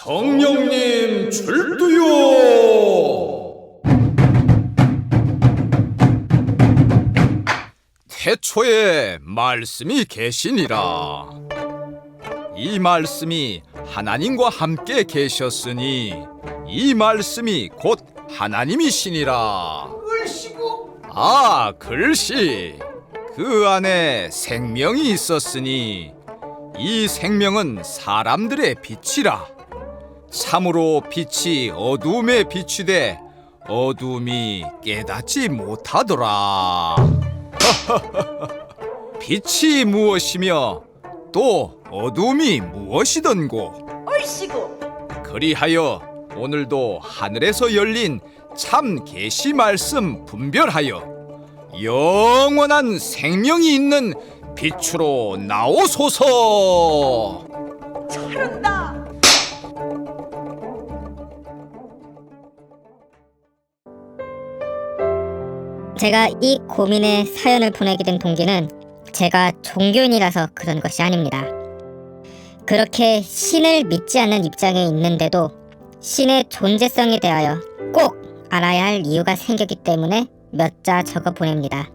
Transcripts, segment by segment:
성령님 출두요. 태초에 말씀이 계시니라. 이 말씀이 하나님과 함께 계셨으니 이 말씀이 곧 하나님이시니라. 글씨 그 안에 생명이 있었으니 이 생명은 사람들의 빛이라. 참으로 빛이 어두움에 비추되 어두움이 깨닫지 못하더라. 빛이 무엇이며 또 어두움이 무엇이던고. 그리하여 오늘도 하늘에서 열린 참 계시 말씀 분별하여 영원한 생명이 있는 빛으로 나오소서. 잘한다. 제가 이 고민의 사연을 보내게 된 동기는 제가 종교인이라서 그런 것이 아닙니다. 그렇게 신을 믿지 않는 입장에 있는데도 신의 존재성에 대하여 꼭 알아야 할 이유가 생겼기 때문에 몇 자 적어 보냅니다.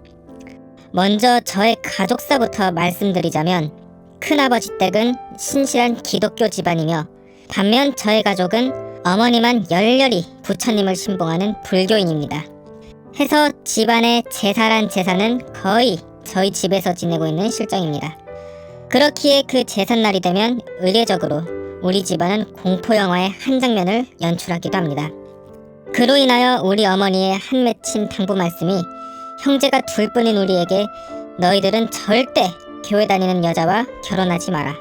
먼저 저의 가족사부터 말씀드리자면 큰아버지 댁은 신실한 기독교 집안이며 반면 저의 가족은 어머니만 열렬히 부처님을 신봉하는 불교인입니다. 해서 집안의 제사란 제사는 거의 저희 집에서 지내고 있는 실정입니다. 그렇기에 그 제삿날이 되면 의례적으로 우리 집안은 공포영화의 한 장면을 연출하기도 합니다. 그로 인하여 우리 어머니의 한 맺힌 당부 말씀이 형제가 둘뿐인 우리에게 너희들은 절대 교회 다니는 여자와 결혼하지 마라.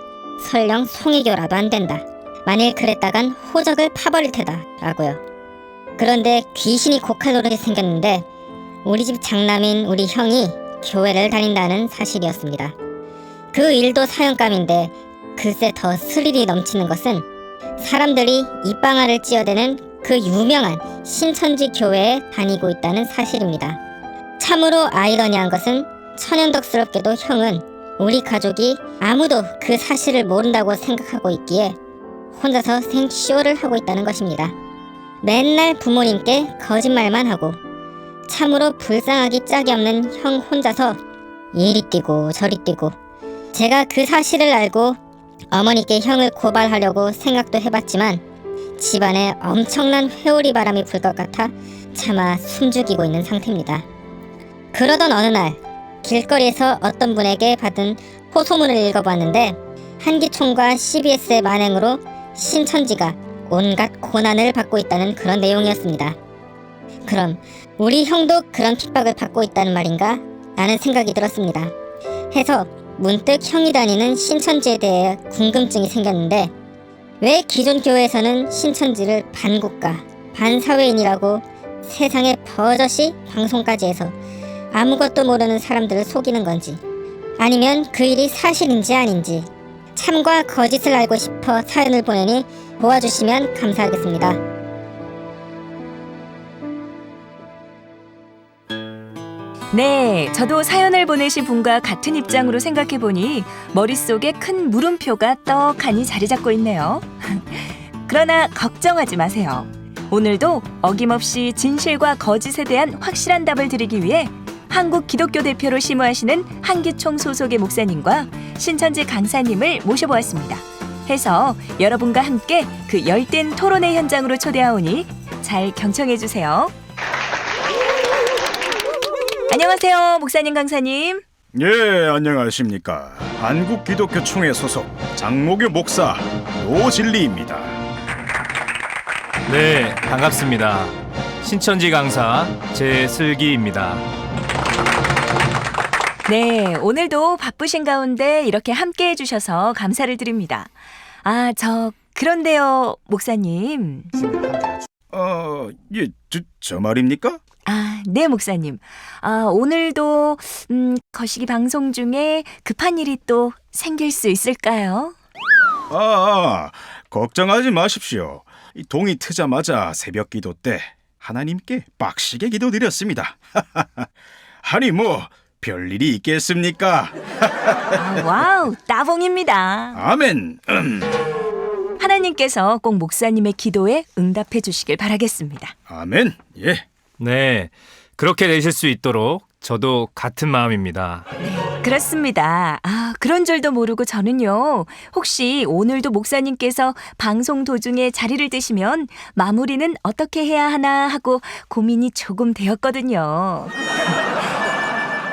설령 송이교라도 안 된다. 만일 그랬다간 호적을 파버릴 테다 라고요. 그런데 귀신이 곡할 노릇이 생겼는데 우리 집 장남인 우리 형이 교회를 다닌다는 사실이었습니다. 그 일도 사연감인데 글쎄 더 스릴이 넘치는 것은 사람들이 입방아를 찧어대는 그 유명한 신천지 교회에 다니고 있다는 사실입니다. 참으로 아이러니한 것은 천연덕스럽게도 형은 우리 가족이 아무도 그 사실을 모른다고 생각하고 있기에 혼자서 생쇼를 하고 있다는 것입니다. 맨날 부모님께 거짓말만 하고 참으로 불쌍하기 짝이 없는 형 혼자서 이리 뛰고 저리 뛰고 제가 그 사실을 알고 어머니께 형을 고발하려고 생각도 해봤지만 집안에 엄청난 회오리 바람이 불 것 같아 차마 숨죽이고 있는 상태입니다. 그러던 어느 날 길거리에서 어떤 분에게 받은 호소문을 읽어봤는데 한기총과 CBS의 만행으로 신천지가 온갖 고난을 받고 있다는 그런 내용이었습니다. 그럼 우리 형도 그런 핍박을 받고 있다는 말인가? 라는 생각이 들었습니다. 해서 문득 형이 다니는 신천지에 대해 궁금증이 생겼는데 왜 기존 교회에서는 신천지를 반국가, 반사회인이라고 세상에 버젓이 방송까지 해서 아무것도 모르는 사람들을 속이는 건지 아니면 그 일이 사실인지 아닌지 참과 거짓을 알고 싶어 사연을 보내니 도와주시면 감사하겠습니다. 네, 저도 사연을 보내신 분과 같은 입장으로 생각해보니 머릿속에 큰 물음표가 떡하니 자리 잡고 있네요. 그러나 걱정하지 마세요. 오늘도 어김없이 진실과 거짓에 대한 확실한 답을 드리기 위해 한국 기독교 대표로 심우하시는 한기총 소속의 목사님과 신천지 강사님을 모셔보았습니다. 해서 여러분과 함께 그 열띤 토론의 현장으로 초대하오니 잘 경청해주세요. 안녕하세요, 목사님, 강사님. 예, 안녕하십니까. 한국기독교총회 소속 장목유 목사 노진리입니다. 네, 반갑습니다. 신천지 강사 제슬기입니다. 네, 오늘도 바쁘신 가운데 이렇게 함께 해주셔서 감사를 드립니다. 그런데요, 목사님. 예, 저 말입니까? 네, 목사님. 오늘도 거시기 방송 중에 급한 일이 또 생길 수 있을까요? 걱정하지 마십시오. 동이 트자마자 새벽 기도 때 하나님께 빡시게 기도드렸습니다. 아니 뭐 별일이 있겠습니까? 와우, 따봉입니다. 아멘. 하나님께서 꼭 목사님의 기도에 응답해 주시길 바라겠습니다. 아멘. 예. 네, 그렇게 되실 수 있도록 저도 같은 마음입니다. 그렇습니다. 그런 줄도 모르고 저는요. 혹시 오늘도 목사님께서 방송 도중에 자리를 뜨시면 마무리는 어떻게 해야 하나 하고 고민이 조금 되었거든요.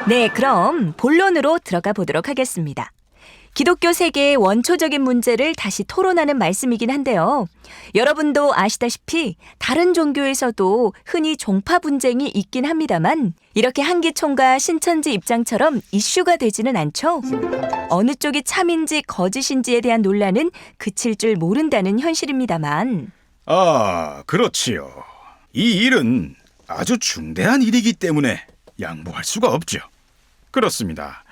네, 그럼 본론으로 들어가 보도록 하겠습니다. 기독교 세계의 원초적인 문제를 다시 토론하는 말씀이긴 한데요. 여러분도 아시다시피 다른 종교에서도 흔히 종파 분쟁이 있긴 합니다만 이렇게 한기총과 신천지 입장처럼 이슈가 되지는 않죠. 어느 쪽이 참인지 거짓인지에 대한 논란은 그칠 줄 모른다는 현실입니다만. 그렇지요. 이 일은 아주 중대한 일이기 때문에 양보할 수가 없죠. 그렇습니다.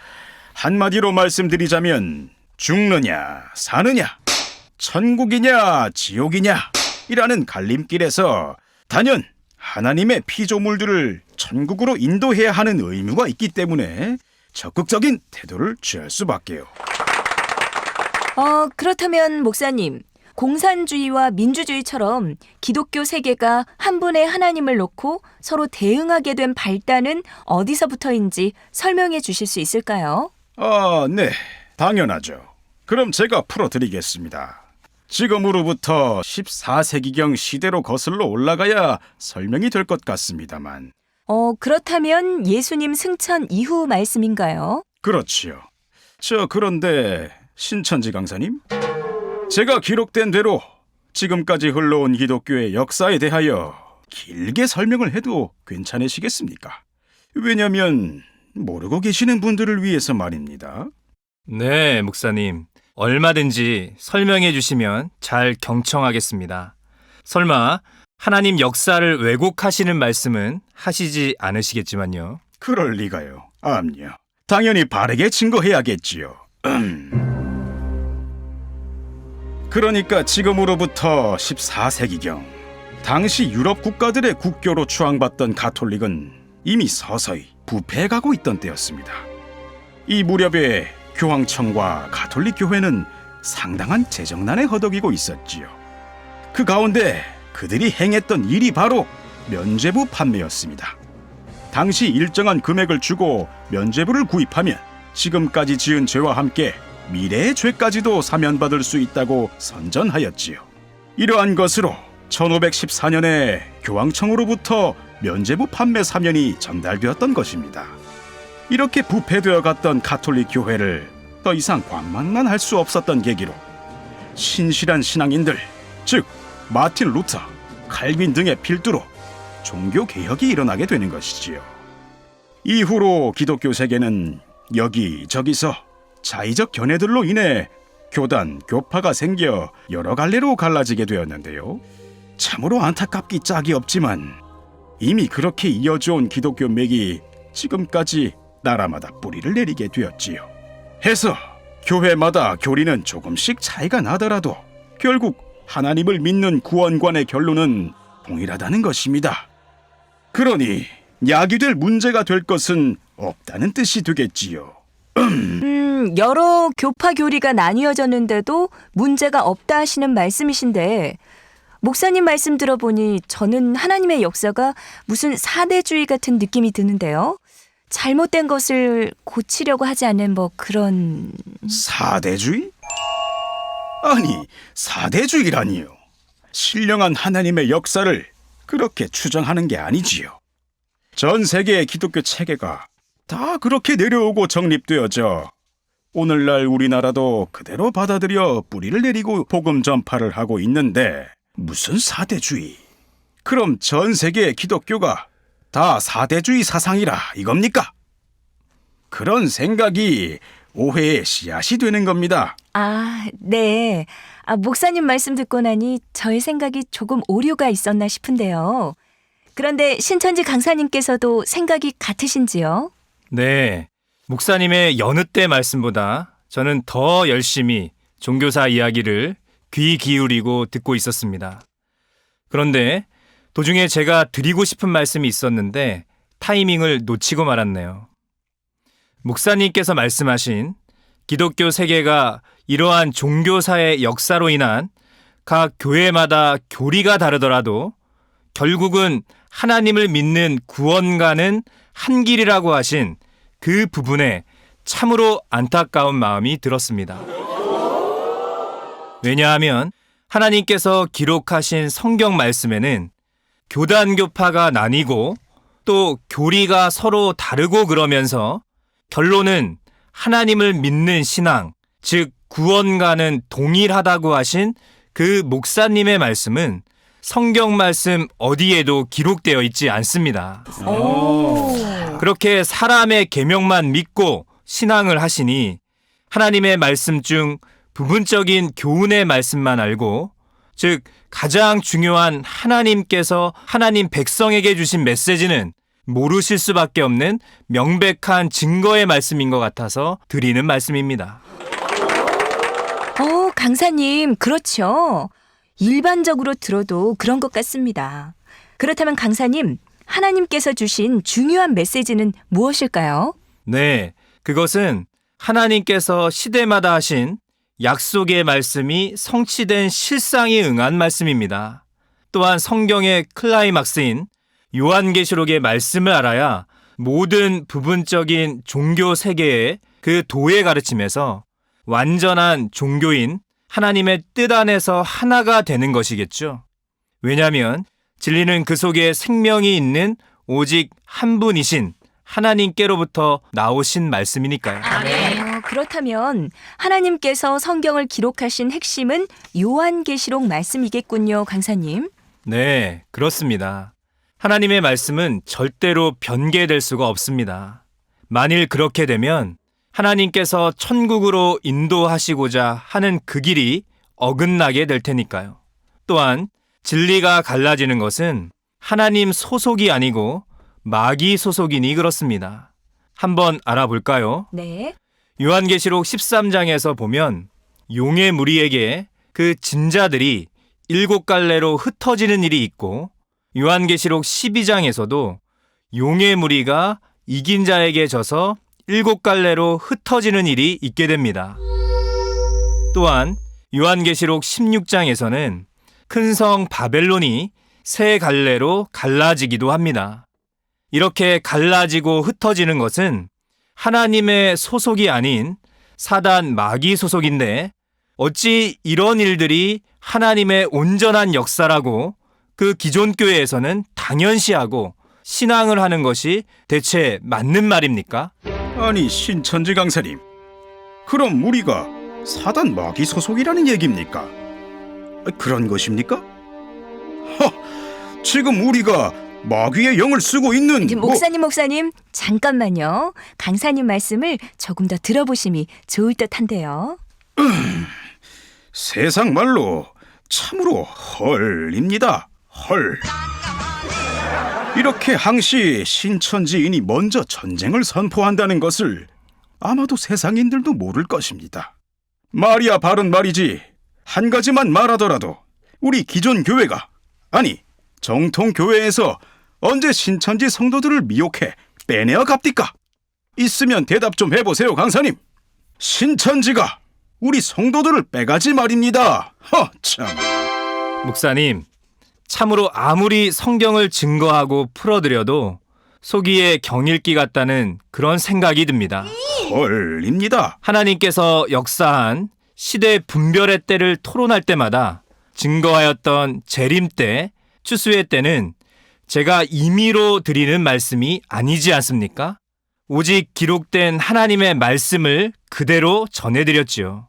한마디로 말씀드리자면 죽느냐 사느냐 천국이냐 지옥이냐 이라는 갈림길에서 단연 하나님의 피조물들을 천국으로 인도해야 하는 의무가 있기 때문에 적극적인 태도를 취할 수밖에요. 그렇다면 목사님, 공산주의와 민주주의처럼 기독교 세계가 한 분의 하나님을 놓고 서로 대응하게 된 발단은 어디서부터인지 설명해 주실 수 있을까요? 네, 당연하죠. 그럼 제가 풀어드리겠습니다. 지금으로부터 14세기경 시대로 거슬러 올라가야 설명이 될 것 같습니다만. 그렇다면 예수님 승천 이후 말씀인가요? 그렇지요. 그런데 신천지 강사님, 제가 기록된 대로 지금까지 흘러온 기독교의 역사에 대하여 길게 설명을 해도 괜찮으시겠습니까? 왜냐면 모르고 계시는 분들을 위해서 말입니다. 네, 목사님. 얼마든지 설명해 주시면 잘 경청하겠습니다. 설마 하나님 역사를 왜곡하시는 말씀은 하시지 않으시겠지만요. 그럴 리가요. 암요. 당연히 바르게 증거해야겠지요. 그러니까 지금으로부터 14세기경 당시 유럽 국가들의 국교로 추앙받던 가톨릭은 이미 서서히 부패해가고 있던 때였습니다. 이 무렵에 교황청과 가톨릭 교회는 상당한 재정난에 허덕이고 있었지요. 그 가운데 그들이 행했던 일이 바로 면죄부 판매였습니다. 당시 일정한 금액을 주고 면죄부를 구입하면 지금까지 지은 죄와 함께 미래의 죄까지도 사면받을 수 있다고 선전하였지요. 이러한 것으로 1514년에 교황청으로부터 면죄부 판매 사면이 전달되었던 것입니다. 이렇게 부패되어 갔던 가톨릭 교회를 더 이상 관망만 할 수 없었던 계기로 신실한 신앙인들, 즉 마틴 루터, 칼빈 등의 필두로 종교 개혁이 일어나게 되는 것이지요. 이후로 기독교 세계는 여기저기서 자의적 견해들로 인해 교단, 교파가 생겨 여러 갈래로 갈라지게 되었는데요. 참으로 안타깝기 짝이 없지만 이미 그렇게 이어져온 기독교 맥이 지금까지 나라마다 뿌리를 내리게 되었지요. 해서 교회마다 교리는 조금씩 차이가 나더라도 결국 하나님을 믿는 구원관의 결론은 동일하다는 것입니다. 그러니 야기될 문제가 될 것은 없다는 뜻이 되겠지요. 여러 교파 교리가 나뉘어졌는데도 문제가 없다 하시는 말씀이신데 목사님 말씀 들어보니 저는 하나님의 역사가 무슨 사대주의 같은 느낌이 드는데요. 잘못된 것을 고치려고 하지 않는 그런... 사대주의? 아니, 사대주의라니요. 신령한 하나님의 역사를 그렇게 추정하는 게 아니지요. 전 세계의 기독교 체계가 다 그렇게 내려오고 정립되어져 오늘날 우리나라도 그대로 받아들여 뿌리를 내리고 복음 전파를 하고 있는데 무슨 사대주의? 그럼 전 세계의 기독교가 다 사대주의 사상이라 이겁니까? 그런 생각이 오해의 씨앗이 되는 겁니다. 네. 목사님 말씀 듣고 나니 저의 생각이 조금 오류가 있었나 싶은데요. 그런데 신천지 강사님께서도 생각이 같으신지요? 네, 목사님의 여느 때 말씀보다 저는 더 열심히 종교사 이야기를 귀 기울이고 듣고 있었습니다. 그런데 도중에 제가 드리고 싶은 말씀이 있었는데 타이밍을 놓치고 말았네요. 목사님께서 말씀하신 기독교 세계가 이러한 종교사의 역사로 인한 각 교회마다 교리가 다르더라도 결국은 하나님을 믿는 구원가는 한 길이라고 하신 그 부분에 참으로 안타까운 마음이 들었습니다. 왜냐하면 하나님께서 기록하신 성경 말씀에는 교단교파가 나뉘고 또 교리가 서로 다르고 그러면서 결론은 하나님을 믿는 신앙, 즉 구원가는 동일하다고 하신 그 목사님의 말씀은 성경 말씀 어디에도 기록되어 있지 않습니다. 그렇게 사람의 계명만 믿고 신앙을 하시니 하나님의 말씀 중 부분적인 교훈의 말씀만 알고, 즉 가장 중요한 하나님께서 하나님 백성에게 주신 메시지는 모르실 수밖에 없는 명백한 증거의 말씀인 것 같아서 드리는 말씀입니다. 강사님, 그렇죠. 일반적으로 들어도 그런 것 같습니다. 그렇다면 강사님, 하나님께서 주신 중요한 메시지는 무엇일까요? 네, 그것은 하나님께서 시대마다 하신 약속의 말씀이 성취된 실상에 응한 말씀입니다. 또한 성경의 클라이막스인 요한계시록의 말씀을 알아야 모든 부분적인 종교 세계의 그 도의 가르침에서 완전한 종교인 하나님의 뜻 안에서 하나가 되는 것이겠죠. 왜냐하면 진리는 그 속에 생명이 있는 오직 한 분이신 하나님께로부터 나오신 말씀이니까요. 그렇다면 하나님께서 성경을 기록하신 핵심은 요한계시록 말씀이겠군요, 강사님. 네, 그렇습니다. 하나님의 말씀은 절대로 변개될 수가 없습니다. 만일 그렇게 되면 하나님께서 천국으로 인도하시고자 하는 그 길이 어긋나게 될 테니까요. 또한 진리가 갈라지는 것은 하나님 소속이 아니고 마귀 소속이니 그렇습니다. 한번 알아볼까요? 네. 요한계시록 13장에서 보면 용의 무리에게 그 진자들이 7갈래로 흩어지는 일이 있고, 요한계시록 12장에서도 용의 무리가 이긴 자에게 져서 7갈래로 흩어지는 일이 있게 됩니다. 또한 요한계시록 16장에서는 큰 성 바벨론이 3갈래로 갈라지기도 합니다. 이렇게 갈라지고 흩어지는 것은 하나님의 소속이 아닌 사단 마귀 소속인데, 어찌 이런 일들이 하나님의 온전한 역사라고 그 기존 교회에서는 당연시하고 신앙을 하는 것이 대체 맞는 말입니까? 아니 신천지 강사님, 그럼 우리가 사단 마귀 소속이라는 얘기입니까? 그런 것입니까? 지금 우리가 마귀의 영을 쓰고 있는 목사님, 잠깐만요. 강사님 말씀을 조금 더 들어보심이 좋을 듯한데요. 세상 말로 참으로 헐입니다. 헐. 이렇게 항시 신천지인이 먼저 전쟁을 선포한다는 것을 아마도 세상인들도 모를 것입니다. 말이야 바른 말이지. 한 가지만 말하더라도 우리 기존 교회가, 아니 정통 교회에서 언제 신천지 성도들을 미혹해 빼내어 갑디까? 있으면 대답 좀 해보세요, 강사님. 신천지가 우리 성도들을 빼가지 말입니다. 참. 목사님, 참으로 아무리 성경을 증거하고 풀어드려도 속이에 경읽기 같다는 그런 생각이 듭니다. 헐입니다. 하나님께서 역사한 시대 분별의 때를 토론할 때마다 증거하였던 재림 때, 추수의 때는 제가 임의로 드리는 말씀이 아니지 않습니까? 오직 기록된 하나님의 말씀을 그대로 전해드렸지요.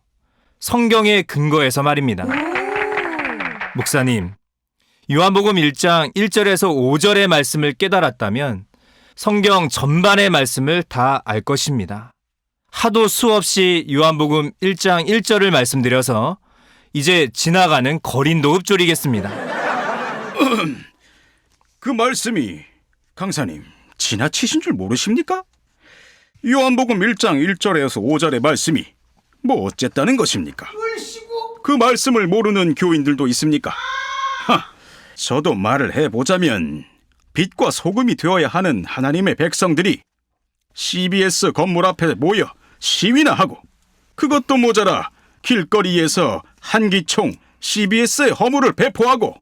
성경의 근거에서 말입니다. 목사님, 요한복음 1장 1절에서 5절의 말씀을 깨달았다면 성경 전반의 말씀을 다 알 것입니다. 하도 수없이 요한복음 1장 1절을 말씀드려서 이제 지나가는 거린도 흡졸이겠습니다. 그 말씀이 강사님 지나치신 줄 모르십니까? 요한복음 1장 1절에서 5절의 말씀이 뭐 어쨌다는 것입니까? 그 말씀을 모르는 교인들도 있습니까? 저도 말을 해보자면 빛과 소금이 되어야 하는 하나님의 백성들이 CBS 건물 앞에 모여 시위나 하고, 그것도 모자라 길거리에서 한기총, CBS에 허물을 배포하고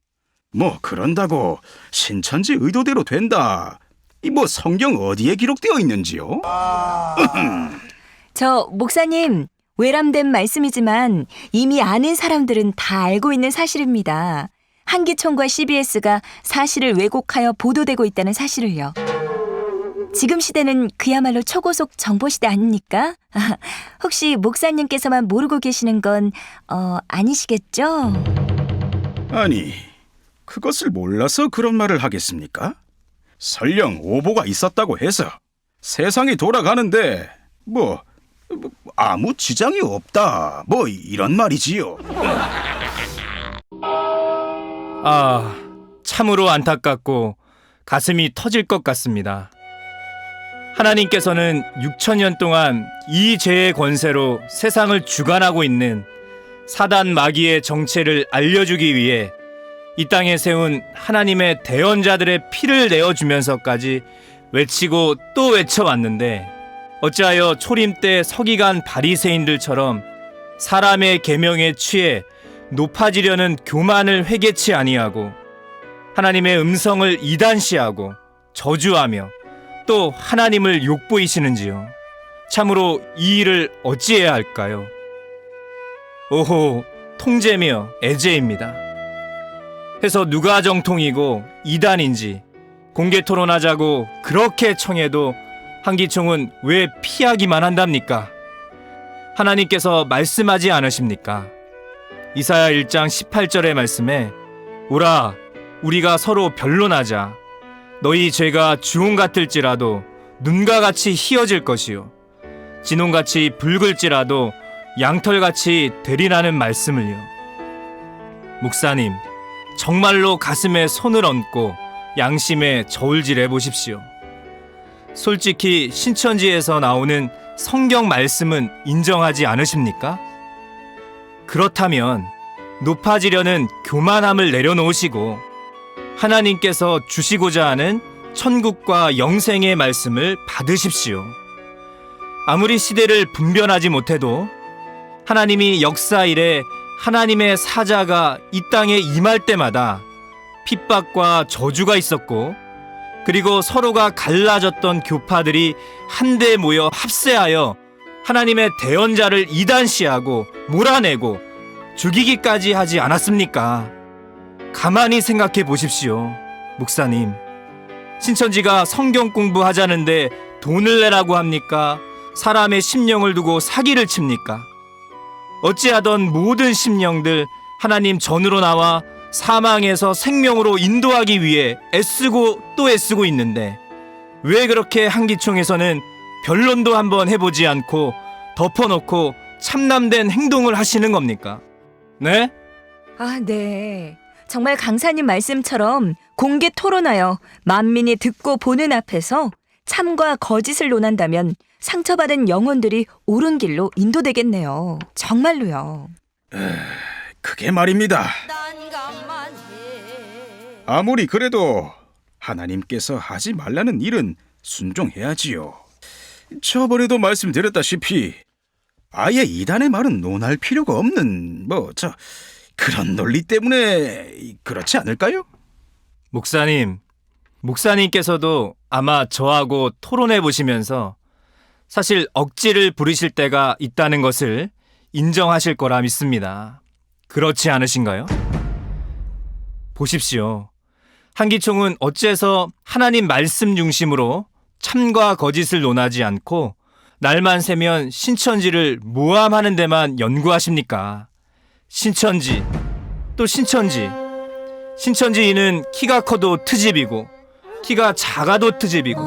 뭐 그런다고 신천지 의도대로 된다. 이 뭐 성경 어디에 기록되어 있는지요? 저 목사님, 외람된 말씀이지만 이미 아는 사람들은 다 알고 있는 사실입니다. 한기총과 CBS가 사실을 왜곡하여 보도되고 있다는 사실을요. 지금 시대는 그야말로 초고속 정보시대 아닙니까? 혹시 목사님께서만 모르고 계시는 건 아니시겠죠? 아니, 그것을 몰라서 그런 말을 하겠습니까? 설령 오보가 있었다고 해서 세상이 돌아가는데 뭐 아무 지장이 없다. 뭐 이런 말이지요. 아, 참으로 안타깝고 가슴이 터질 것 같습니다. 하나님께서는 6천년 동안 이 죄의 권세로 세상을 주관하고 있는 사단 마귀의 정체를 알려주기 위해 이 땅에 세운 하나님의 대언자들의 피를 내어주면서까지 외치고 또 외쳐왔는데 어찌하여 초림 때 서기관 바리새인들처럼 사람의 계명에 취해 높아지려는 교만을 회개치 아니하고 하나님의 음성을 이단시하고 저주하며 또 하나님을 욕보이시는지요? 참으로 이 일을 어찌해야 할까요? 오호, 통제며 애제입니다. 해서 누가 정통이고 이단인지 공개 토론하자고 그렇게 청해도 한기총은 왜 피하기만 한답니까? 하나님께서 말씀하지 않으십니까? 이사야 1장 18절의 말씀에 오라, 우리가 서로 변론하자. 너희 죄가 주홍 같을지라도 눈과 같이 희어질 것이요 진홍같이 붉을지라도 양털같이 되리라는 말씀을요. 목사님, 정말로 가슴에 손을 얹고 양심에 저울질해 보십시오. 솔직히 신천지에서 나오는 성경 말씀은 인정하지 않으십니까? 그렇다면 높아지려는 교만함을 내려놓으시고 하나님께서 주시고자 하는 천국과 영생의 말씀을 받으십시오. 아무리 시대를 분별하지 못해도 하나님이 역사 이래 하나님의 사자가 이 땅에 임할 때마다 핍박과 저주가 있었고 그리고 서로가 갈라졌던 교파들이 한데 모여 합세하여 하나님의 대언자를 이단시하고 몰아내고 죽이기까지 하지 않았습니까? 가만히 생각해 보십시오, 목사님. 신천지가 성경 공부하자는데 돈을 내라고 합니까? 사람의 심령을 두고 사기를 칩니까? 어찌하던 모든 심령들 하나님 전으로 나와 사망에서 생명으로 인도하기 위해 애쓰고 또 애쓰고 있는데 왜 그렇게 한기총에서는 변론도 한번 해보지 않고 덮어놓고 참남된 행동을 하시는 겁니까? 네? 아, 네. 정말 강사님 말씀처럼 공개 토론하여 만민이 듣고 보는 앞에서 참과 거짓을 논한다면 상처받은 영혼들이 옳은 길로 인도되겠네요. 정말로요. 그게 말입니다. 아무리 그래도 하나님께서 하지 말라는 일은 순종해야지요. 저번에도 말씀드렸다시피 아예 이단의 말은 논할 필요가 없는 그런 논리 때문에 그렇지 않을까요? 목사님께서도 아마 저하고 토론해 보시면서 사실 억지를 부리실 때가 있다는 것을 인정하실 거라 믿습니다. 그렇지 않으신가요? 보십시오. 한기총은 어째서 하나님 말씀 중심으로 참과 거짓을 논하지 않고 날만 새면 신천지를 모함하는 데만 연구하십니까? 신천지, 또 신천지. 신천지인은 키가 커도 트집이고 키가 작아도 트집이고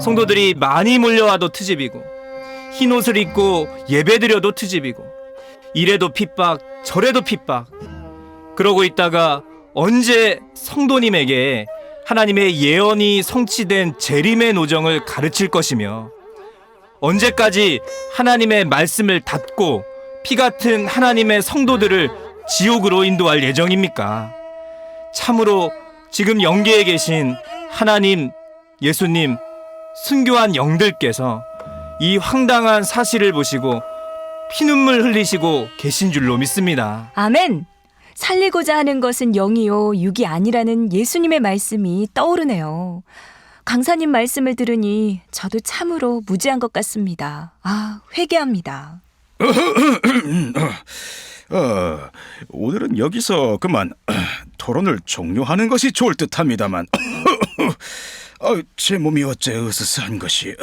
성도들이 많이 몰려와도 트집이고 흰 옷을 입고 예배드려도 트집이고 이래도 핍박 저래도 핍박. 그러고 있다가 언제 성도님에게 하나님의 예언이 성취된 재림의 노정을 가르칠 것이며 언제까지 하나님의 말씀을 닫고 피 같은 하나님의 성도들을 지옥으로 인도할 예정입니까? 참으로 지금 영계에 계신 하나님, 예수님, 순교한 영들께서 이 황당한 사실을 보시고 피눈물 흘리시고 계신 줄로 믿습니다. 아멘! 살리고자 하는 것은 영이요 육이 아니라는 예수님의 말씀이 떠오르네요. 강사님 말씀을 들으니 저도 참으로 무지한 것 같습니다. 아, 회개합니다. 오늘은 여기서 그만 토론을 종료하는 것이 좋을 듯합니다만 제 몸이 어째 으스스한 것이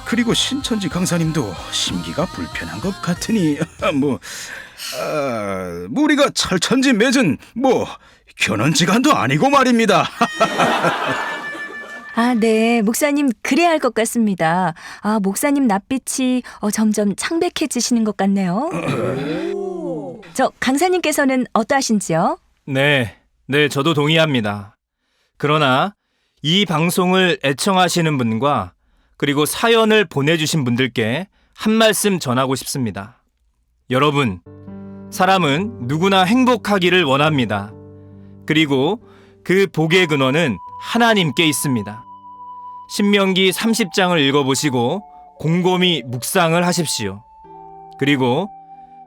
그리고 신천지 강사님도 심기가 불편한 것 같으니 우리가 철천지 맺은 견원지간도 아니고 말입니다. 아, 네. 목사님 그래야 할 것 같습니다. 아, 목사님 낯빛이 점점 창백해지시는 것 같네요. 저 강사님께서는 어떠하신지요? 네, 저도 동의합니다. 그러나 이 방송을 애청하시는 분과 그리고 사연을 보내주신 분들께 한 말씀 전하고 싶습니다. 여러분, 사람은 누구나 행복하기를 원합니다. 그리고 그 복의 근원은 하나님께 있습니다. 신명기 30장을 읽어보시고 곰곰이 묵상을 하십시오. 그리고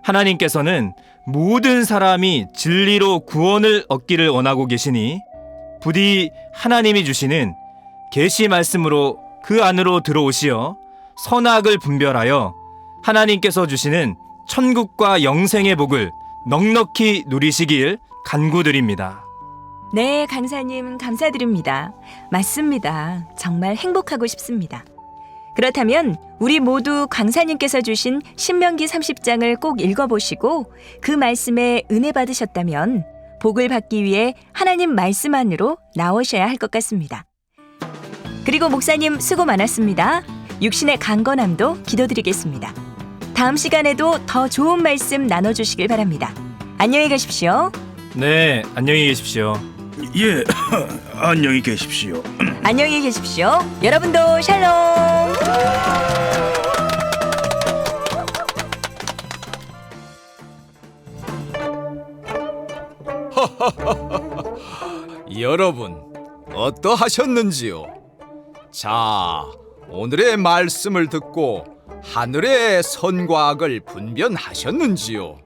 하나님께서는 모든 사람이 진리로 구원을 얻기를 원하고 계시니 부디 하나님이 주시는 계시 말씀으로 그 안으로 들어오시어 선악을 분별하여 하나님께서 주시는 천국과 영생의 복을 넉넉히 누리시길 간구드립니다. 네, 강사님 감사드립니다. 맞습니다. 정말 행복하고 싶습니다. 그렇다면 우리 모두 강사님께서 주신 신명기 30장을 꼭 읽어보시고 그 말씀에 은혜 받으셨다면 복을 받기 위해 하나님 말씀 안으로 나오셔야 할 것 같습니다. 그리고 목사님 수고 많았습니다. 육신의 강건함도 기도드리겠습니다. 다음 시간에도 더 좋은 말씀 나눠주시길 바랍니다. 안녕히 가십시오. 네, 안녕히 계십시오. 예, 안녕히 계십시오. 안녕히 계십시오. 여러분도 샬롬. 여러분 어떠하셨는지요? 자, 오늘의 말씀을 듣고 하늘의 선과 악을 분별하셨는지요?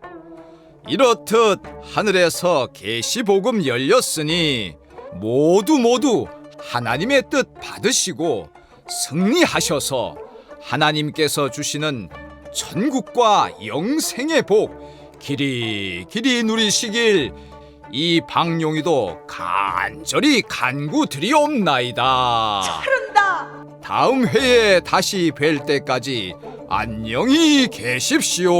이렇듯 하늘에서 계시복음 열렸으니 모두 하나님의 뜻 받으시고 승리하셔서 하나님께서 주시는 천국과 영생의 복 길이 누리시길 이 방용이도 간절히 간구드리옵나이다. 다음 회에 다시 뵐 때까지 안녕히 계십시오.